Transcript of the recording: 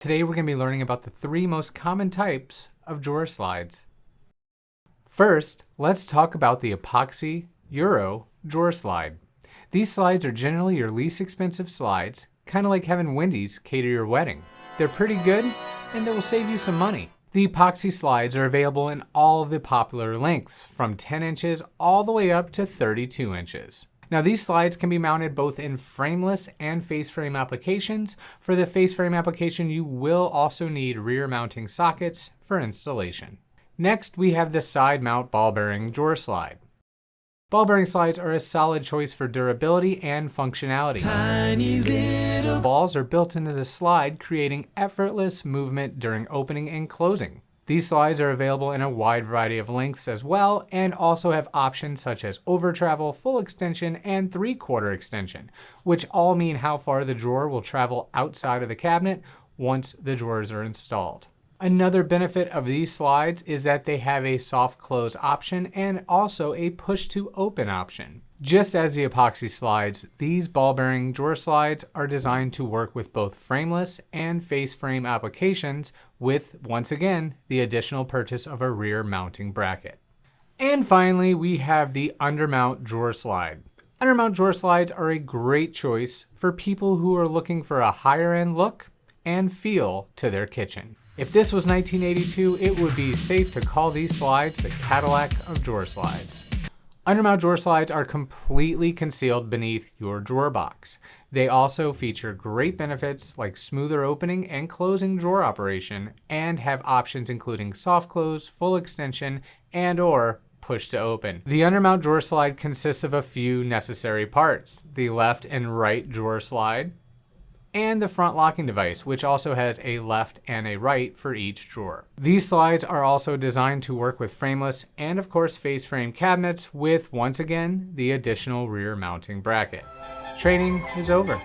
Today we're going to be learning about the 3 most common types of drawer slides. First, let's talk about the Epoxy Euro drawer slide. These slides are generally your least expensive slides, kind of like having Wendy's cater your wedding. They're pretty good and they will save you some money. The Epoxy slides are available in all of the popular lengths, from 10 inches all the way up to 32 inches. Now these slides can be mounted both in frameless and face frame applications. For the face frame application, you will also need rear mounting sockets for installation. Next, we have the side mount ball bearing drawer slide. Ball bearing slides are a solid choice for durability and functionality. Tiny little balls are built into the slide, creating effortless movement during opening and closing. These slides are available in a wide variety of lengths as well, and also have options such as over travel, full extension, and 3/4 extension, which all mean how far the drawer will travel outside of the cabinet once the drawers are installed. Another benefit of these slides is that they have a soft close option and also a push to open option. Just as the Epoxy slides, these ball bearing drawer slides are designed to work with both frameless and face frame applications with, once again, the additional purchase of a rear mounting bracket. And finally, we have the Undermount drawer slide. Undermount drawer slides are a great choice for people who are looking for a higher end look and feel to their kitchen. If this was 1982, it would be safe to call these slides the Cadillac of drawer slides. Undermount drawer slides are completely concealed beneath your drawer box. They also feature great benefits like smoother opening and closing drawer operation, and have options including soft close, full extension, and/or push to open. The Undermount drawer slide consists of a few necessary parts: the left and right drawer slide, and the front locking device, which also has a left and a right for each drawer. These slides are also designed to work with frameless and of course face frame cabinets with, once again, the additional rear mounting bracket. Training is over.